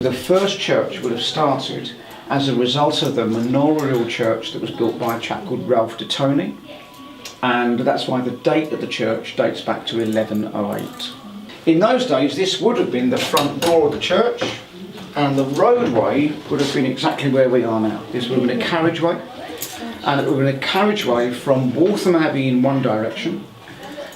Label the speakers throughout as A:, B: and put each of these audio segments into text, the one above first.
A: The first church would have started as a result of the manorial church that was built by a chap called Ralph de Tony, and that's why the date of the church dates back to 1108. In those days, this would have been the front door of the church, and the roadway would have been exactly where we are now. This would have been a carriageway, and it would have been a carriageway from Waltham Abbey in one direction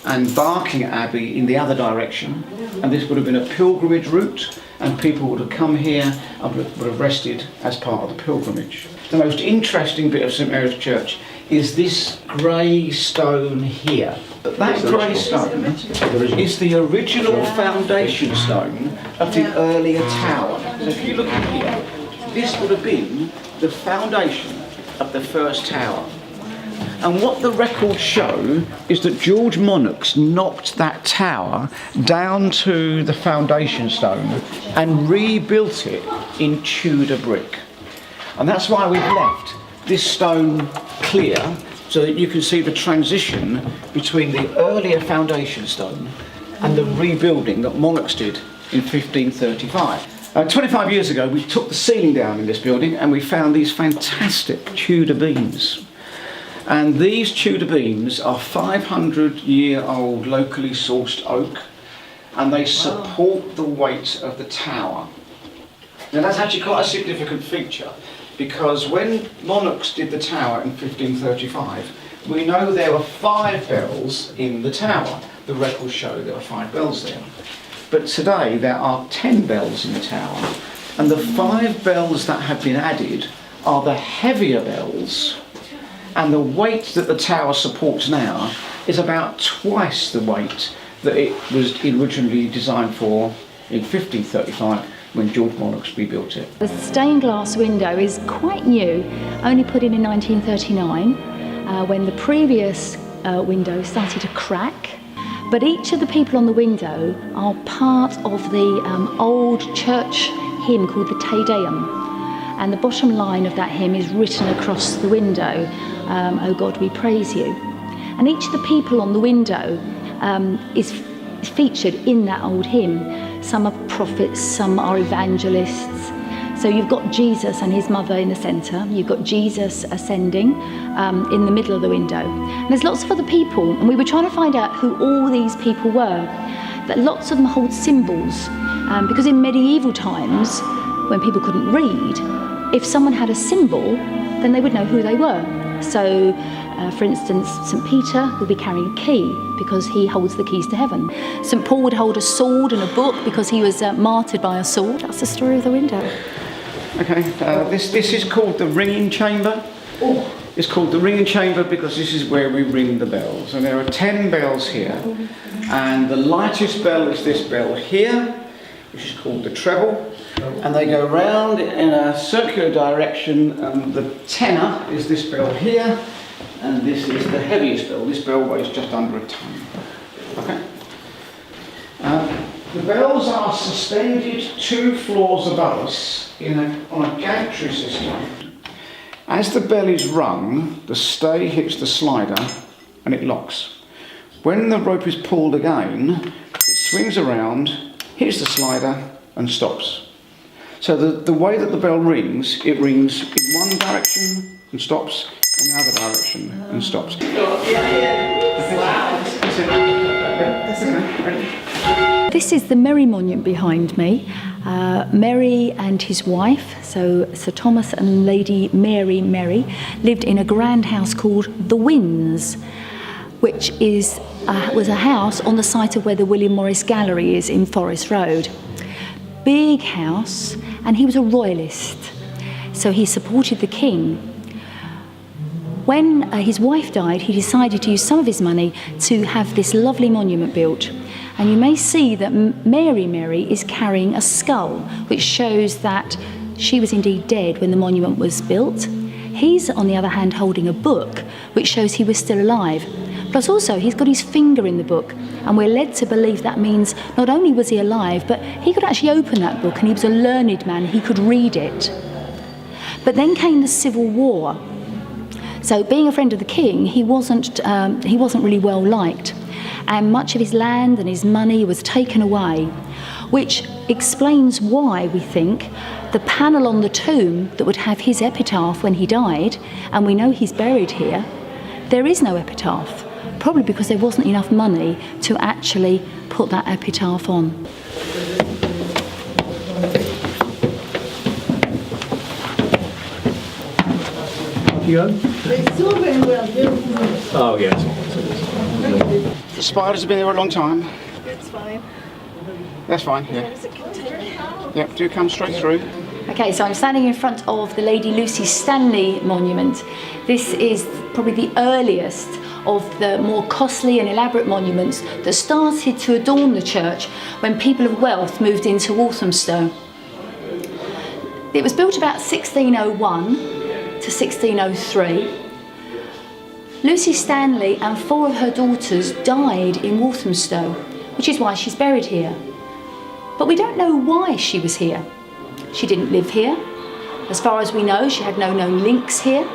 A: and Barking Abbey in the other direction, and this would have been a pilgrimage route, and people would have come here and would have rested as part of the pilgrimage. The most interesting bit of St Mary's Church is this grey stone here. That grey stone is the original foundation stone of the earlier tower. So if you look at here, this would have been the foundation of the first tower. And what the records show is that George Monarchs knocked that tower down to the foundation stone and rebuilt it in Tudor brick. And that's why we've left this stone clear, so that you can see the transition between the earlier foundation stone and the rebuilding that Monarchs did in 1535. 25 years ago, we took the ceiling down in this building and we found these fantastic Tudor beams. And these Tudor beams are 500-year-old locally sourced oak, and they support the weight of the tower. Now that's actually quite a significant feature, because when Monarchs did the tower in 1535, we know there were 5 bells in the tower. The records show there were 5 bells there. But today there are 10 bells in the tower, and the 5 bells that have been added are the heavier bells, and the weight that the tower supports now is about twice the weight that it was originally designed for in 1535 when George Monarchs rebuilt it.
B: The stained glass window is quite new, only put in 1939, when the previous window started to crack. But each of the people on the window are part of the old church hymn called the Te Deum. And the bottom line of that hymn is written across the window, "O God, we praise you." And each of the people on the window is featured in that old hymn. Some are prophets, some are evangelists. So you've got Jesus and his mother in the centre, you've got Jesus ascending in the middle of the window. And there's lots of other people, and we were trying to find out who all these people were. But lots of them hold symbols, because in medieval times, when people couldn't read, if someone had a symbol, then they would know who they were. So, for instance, St Peter would be carrying a key because he holds the keys to heaven. St Paul would hold a sword and a book because he was martyred by a sword. That's the story of the window.
A: Okay, this is called the ringing chamber. It's called the ringing chamber because this is where we ring the bells. And there are 10 bells here. And the lightest bell is this bell here, which is called the treble. And they go round in a circular direction, and the tenor is this bell here, and this is the heaviest bell. This bell weighs just under a ton. Okay. The bells are suspended 2 floors above us on a gantry system. As the bell is rung, the stay hits the slider and it locks. When the rope is pulled again, it swings around, hits the slider and stops. So the way that the bell rings, it rings in one direction and stops, in the other direction and stops.
B: This is the Merry Monument behind me. Merry and his wife, so Sir Thomas and Lady Mary Merry, lived in a grand house called the Winds, which was a house on the site of where the William Morris Gallery is in Forest Road. Big house, and he was a royalist, so he supported the king. When his wife died, he decided to use some of his money to have this lovely monument built. And you may see that Mary is carrying a skull, which shows that she was indeed dead when the monument was built. He's, on the other hand, holding a book, which shows he was still alive. Plus also, he's got his finger in the book, and we're led to believe that means not only was he alive, but he could actually open that book, and he was a learned man, he could read it. But then came the Civil War. So being a friend of the king, he wasn't really well liked, and much of his land and his money was taken away, which explains why we think the panel on the tomb that would have his epitaph when he died, and we know he's buried here, there is no epitaph, probably because there wasn't enough money to actually put that epitaph on.
C: Oh, yes.
A: The spiders have been there a long time.
D: It's fine.
A: That's fine, yeah. Yep, do come straight through.
B: Okay, so I'm standing in front of the Lady Lucy Stanley monument. This is probably the earliest of the more costly and elaborate monuments that started to adorn the church when people of wealth moved into Walthamstow. It was built about 1601 to 1603. Lucy Stanley and 4 of her daughters died in Walthamstow, which is why she's buried here. But we don't know why she was here. She didn't live here. As far as we know, she had no known links here.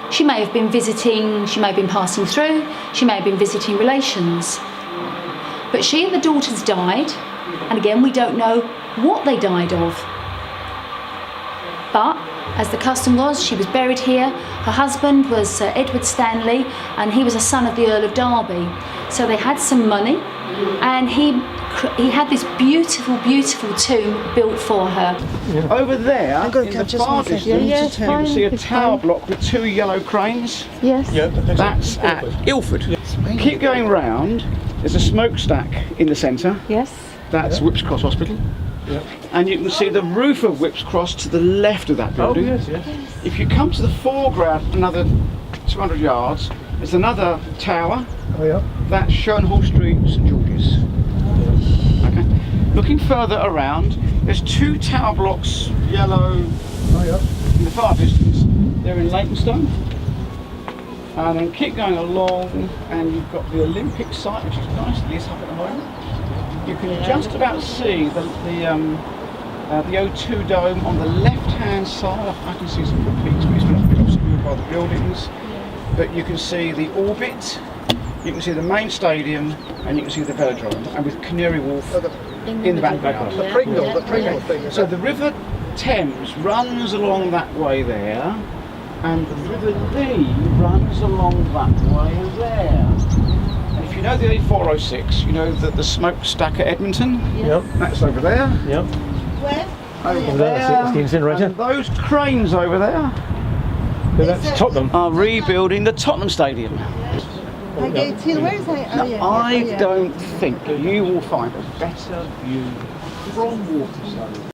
B: She may have been visiting, she may have been passing through, she may have been visiting relations. But she and the daughters died, and again, we don't know what they died of. But, as the custom was, she was buried here. Her husband was Sir Edward Stanley, and he was a son of the Earl of Derby. So they had some money, and he had this beautiful, beautiful tomb built for her.
A: Yeah. Over there, in the far distance, you can see a tower block with 2 yellow cranes.
B: Yes.
A: Yeah, that's at Ilford. Keep going round. There's a smokestack in the centre.
B: Yes.
A: That's Whipps Cross Hospital. Yeah. And you can see the roof of Whipps Cross to the left of that building.
C: Oh, yes, yes.
A: If you come to the foreground, another 200 yards, there's another tower.
C: Oh, yeah.
A: That's Schoenhall Street, St George's. Okay. Looking further around, there's 2 tower blocks, yellow, in the far distance. They're in Leytonstone. And then keep going along, and you've got the Olympic site, which is nice, lit up at the moment. You can just about see the O2 dome on the left-hand side. I can see some peaks, but it's been a bit obscured by the buildings. But you can see the orbit, you can see the main stadium, and you can see the velodrome, and with Canary Wharf in the background.
C: The Pringle thing.
A: So the River Thames runs along that way there, and the River Lee runs along that way there. And if you know the A406, you know the smokestack at Edmonton?
C: Yep.
A: That's over there.
C: Yep.
D: Where?
A: Over
C: there. That's the incinerator.
A: And those cranes over there
C: That's Tottenham.
A: are rebuilding the Tottenham Stadium.
D: Okay, till where is it? Oh, yeah.
A: I don't think you will find a better view from Walthamstow.